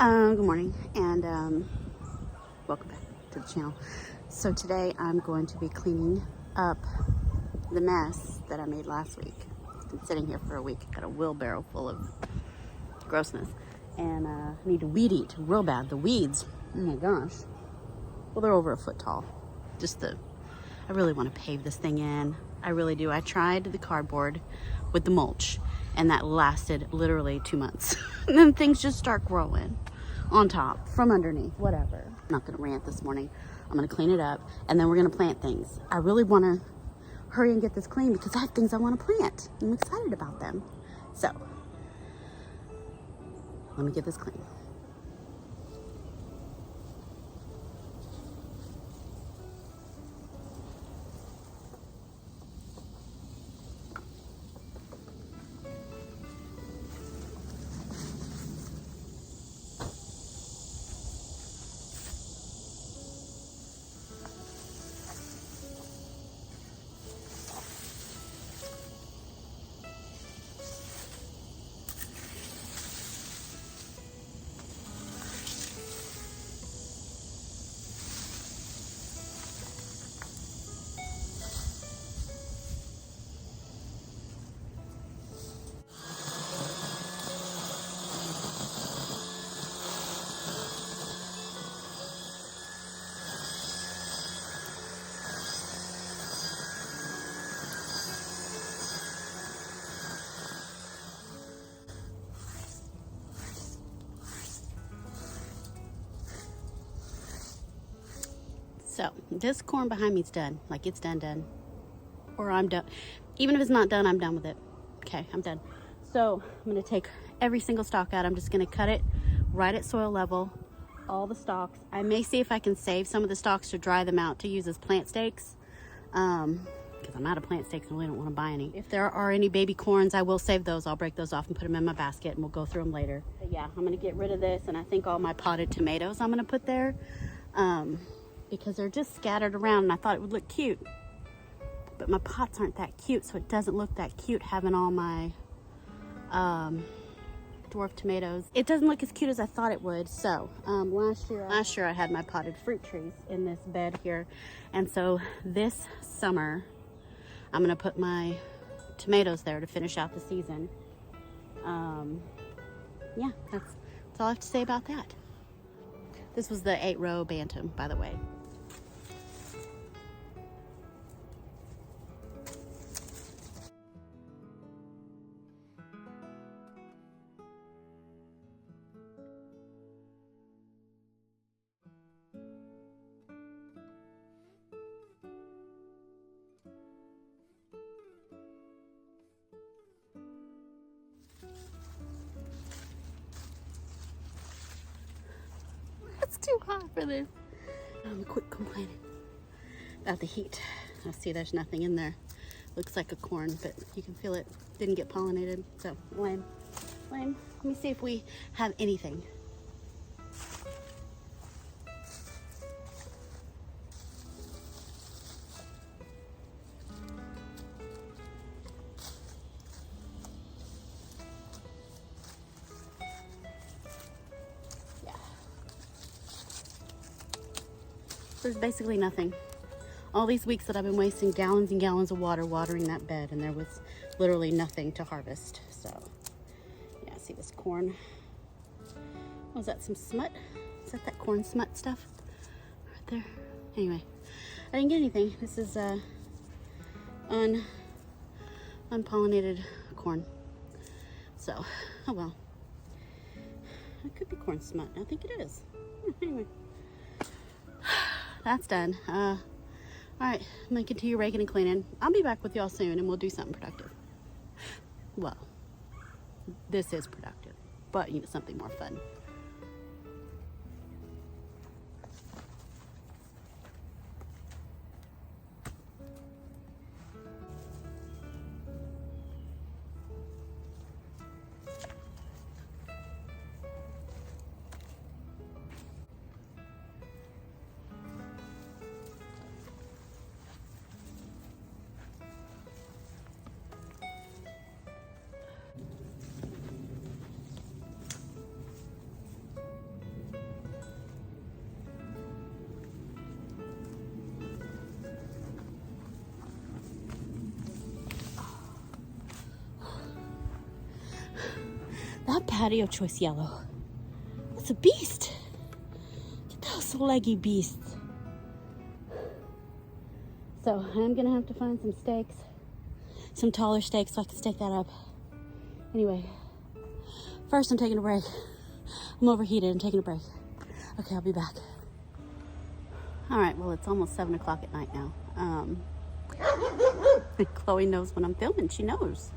Good morning, and welcome back to the channel. So today I'm going to be cleaning up the mess that I made last week. It's been sitting here for a week. Got a wheelbarrow full of grossness, and I need to weed eat real bad. The weeds, oh my gosh, well, they're over a foot tall. I really want to pave this thing in. I really do. I tried the cardboard with the mulch, and that lasted literally 2 months. And then things just start growing on top, from underneath, whatever. I'm not gonna rant this morning. I'm gonna clean it up, and then we're gonna plant things. I really wanna hurry and get this clean because I have things I wanna plant. I'm excited about them. So, let me get this clean. So this corn behind me is done. Like, it's done. Or I'm done. Even if it's not done, I'm done with it. Okay, I'm done. So I'm gonna take every single stalk out. I'm just gonna cut it right at soil level, all the stalks. I may see if I can save some of the stalks to dry them out to use as plant stakes. Because I'm out of plant stakes and we don't want to buy any. If there are any baby corns, I will save those. I'll break those off and put them in my basket, and we'll go through them later. But yeah, I'm gonna get rid of this, and I think all my potted tomatoes I'm gonna put there. Because they're just scattered around, and I thought it would look cute. But my pots aren't that cute, so it doesn't look that cute having all my dwarf tomatoes. It doesn't look as cute as I thought it would. So last year I had my potted fruit trees in this bed here, and so this summer I'm gonna put my tomatoes there to finish out the season. Yeah, that's all I have to say about that. This was the 8-row bantam, by the way. It's too hot for this. Quit complaining about the heat. I see there's nothing in there. Looks like a corn, but you can feel it didn't get pollinated. So lame. Let me see if we have anything. There's basically nothing. All these weeks that I've been wasting gallons and gallons of water watering that bed, and there was literally nothing to harvest. So yeah, see this corn? Was that some smut? Is that corn smut stuff right there? Anyway, I didn't get anything. This is unpollinated corn. So, oh well. It could be corn smut. I think it is. Anyway. That's done. All right, I'm gonna continue raking and cleaning. I'll be back with y'all soon, and we'll do something productive. Well, this is productive, but you know, something more fun. That patio choice yellow. It's a beast. Look at those leggy beasts. So I'm gonna have to find some stakes, some taller stakes so I can stake that up. Anyway, first I'm taking a break. I'm overheated and taking a break. Okay, I'll be back. All right, well, it's almost 7 o'clock at night now. Chloe knows when I'm filming. She knows.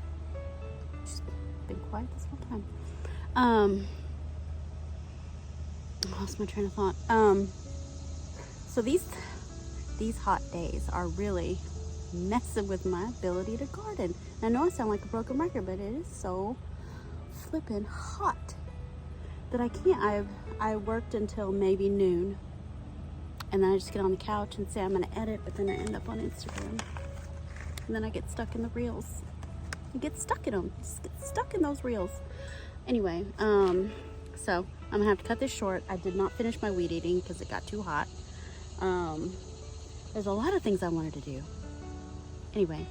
She's been quiet this whole time. I lost my train of thought. So these hot days are really messing with my ability to garden. I know I sound like a broken record, but it is so flippin' hot that I can't. I worked until maybe noon, and then I just get on the couch and say I'm gonna edit, but then I end up on Instagram, and then I get stuck in the reels. I get stuck in them. Just get stuck in those reels. Anyway, so I'm gonna have to cut this short. I did not finish my weed eating because it got too hot. There's a lot of things I wanted to do. Anyway,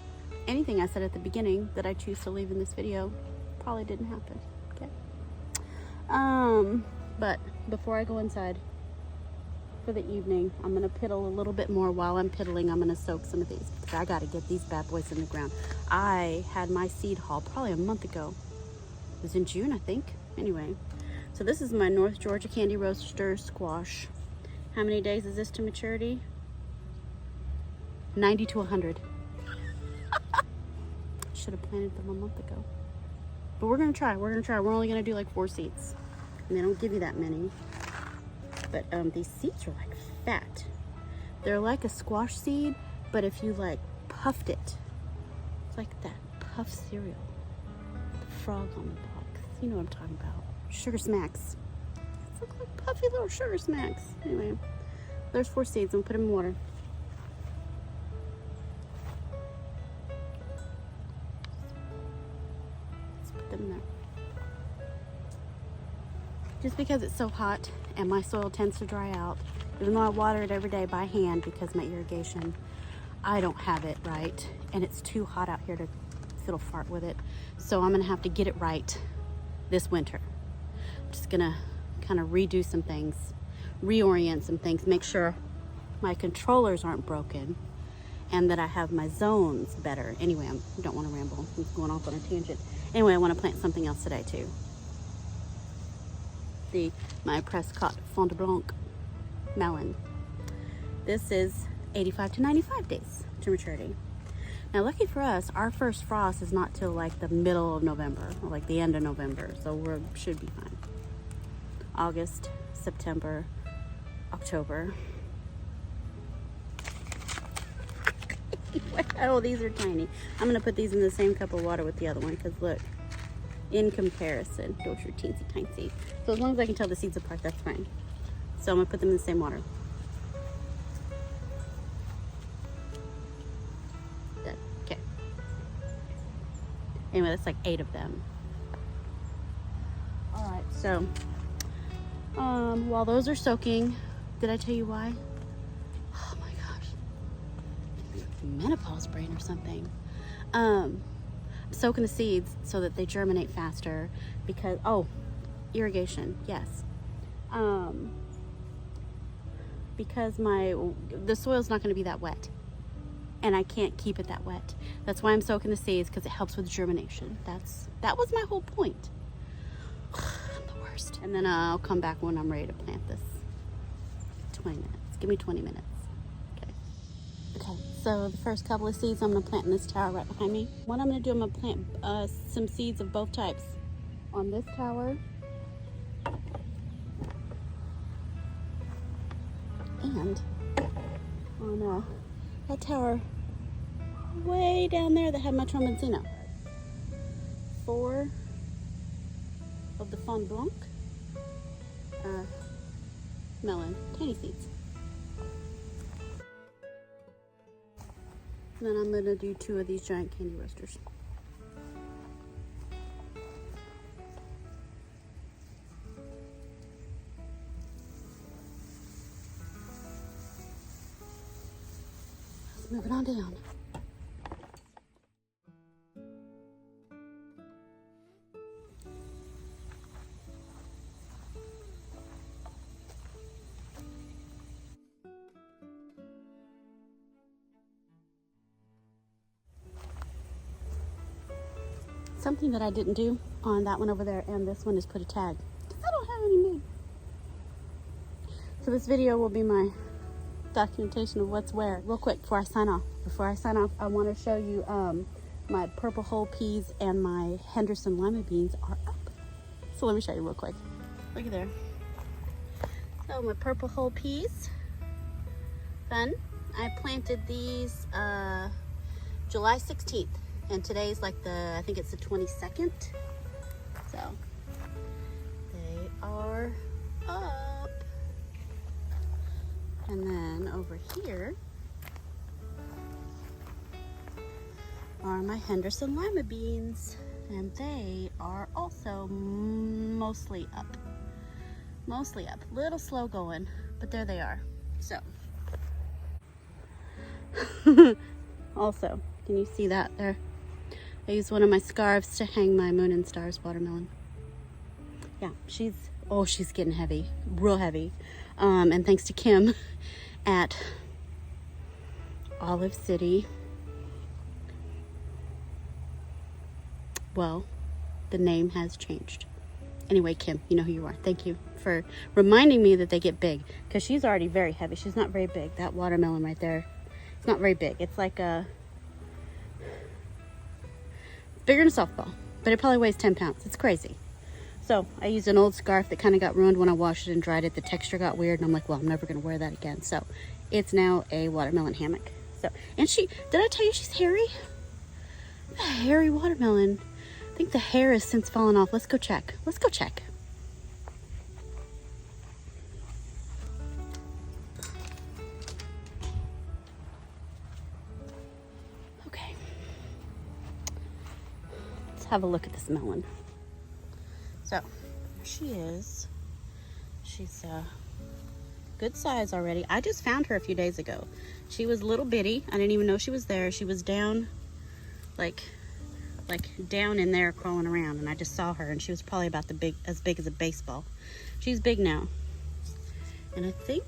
anything I said at the beginning that I choose to leave in this video probably didn't happen, okay? But before I go inside for the evening, I'm gonna piddle a little bit more. While I'm piddling, I'm gonna soak some of these because I gotta get these bad boys in the ground. I had my seed haul probably a month ago. It was in June, I think. Anyway, so this is my North Georgia Candy Roaster squash. How many days is this to maturity? 90 to 100. Should have planted them a month ago. But we're gonna try. We're only gonna do like 4 seeds, and they don't give you that many. But these seeds are like fat. They're like a squash seed, but if you like puffed it, it's like that puff cereal. The frog on the box. You know what I'm talking about. Sugar Smacks. These look like puffy little Sugar Smacks. Anyway, there's 4 seeds. I'm gonna put them in water. In there. Just because it's so hot and my soil tends to dry out, even though I water it every day by hand because my irrigation, I don't have it right, and it's too hot out here to fiddle fart with it. So I'm gonna have to get it right this winter. I'm just gonna kind of redo some things, reorient some things, make sure my controllers aren't broken, and that I have my zones better. Anyway, I don't want to ramble. I'm going off on a tangent. Anyway, I want to plant something else today too. My Prescott Fond de Blanc melon. This is 85 to 95 days to maturity. Now, lucky for us, our first frost is not till like the middle of November, or like the end of November, so we should be fine. August, September, October. Oh, these are tiny. I'm gonna put these in the same cup of water with the other one because look, in comparison, those are teensy tiny. So as long as I can tell the seeds apart, that's fine. So I'm gonna put them in the same water. Good. Okay. Anyway, that's like 8 of them. All right. So while those are soaking, did I tell you why? Oh my gosh. Menopause brain or something. I'm soaking the seeds so that they germinate faster because, oh, irrigation, yes. Because the soil's not going to be that wet, and I can't keep it that wet. That's why I'm soaking the seeds, because it helps with germination. That was my whole point. I'm the worst. And then I'll come back when I'm ready to plant this. 20 minutes. Give me 20 minutes. Okay, so the first couple of seeds I'm going to plant in this tower right behind me. What I'm going to do, I'm going to plant some seeds of both types on this tower and on that tower way down there that had my Trombenzino. 4 of the Fond Blanc melon, tiny seeds. And then I'm going to do 2 of these giant candy roasters. Let's move it on down. something that I didn't do on that one over there and this one is put a tag, because I don't have any made. So this video will be my documentation of what's where. Real quick before I sign off. I want to show you my purple whole peas and my Henderson lima beans are up. So let me show you real quick. Look at there. So my purple whole peas, fun. I planted these July 16th, and today's like I think it's the 22nd. So they are up. And then over here are my Henderson lima beans, and they are also mostly up. Mostly up. A little slow going, but there they are. So, also, can you see that there? I used one of my scarves to hang my Moon and Stars watermelon. Yeah, she's getting heavy, real heavy. And thanks to Kim at Olive City. Well, the name has changed. Anyway, Kim, you know who you are. Thank you for reminding me that they get big, because she's already very heavy. She's not very big. That watermelon right there, it's not very big. It's like bigger than a softball, but it probably weighs 10 pounds. It's crazy. So I used an old scarf that kind of got ruined when I washed it and dried it. The texture got weird, and I'm like, well, I'm never going to wear that again. So it's now a watermelon hammock. So, and did I tell you she's hairy? A hairy watermelon. I think the hair has since fallen off. Let's go check. Let's go check. Okay. Let's have a look at this melon. So, there she is. She's good size already. I just found her a few days ago. She was little bitty. I didn't even know she was there. She was down, like down in there crawling around, and I just saw her, and she was probably about as big as a baseball. She's big now. And I think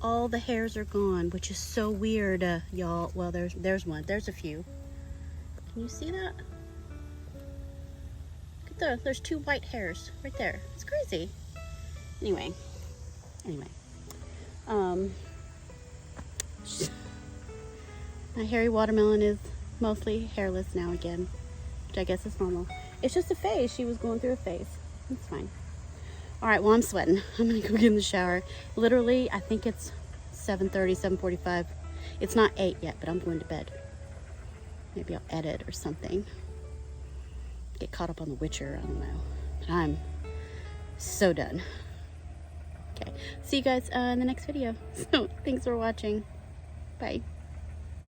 all the hairs are gone, which is so weird, y'all. Well, there's one. There's a few. Can you see that? There's 2 white hairs right there. It's crazy. Anyway, my hairy watermelon is mostly hairless now again, which I guess is normal. It's just a phase. She was going through a phase. It's fine. All right, well, I'm sweating. I'm gonna go get in the shower. Literally, I think it's 7:30, 7:45. It's not 8 yet, but I'm going to bed. Maybe I'll edit or something. Get caught up on The Witcher, I don't know. But I'm so done. Okay, see you guys in the next video. So thanks for watching. Bye.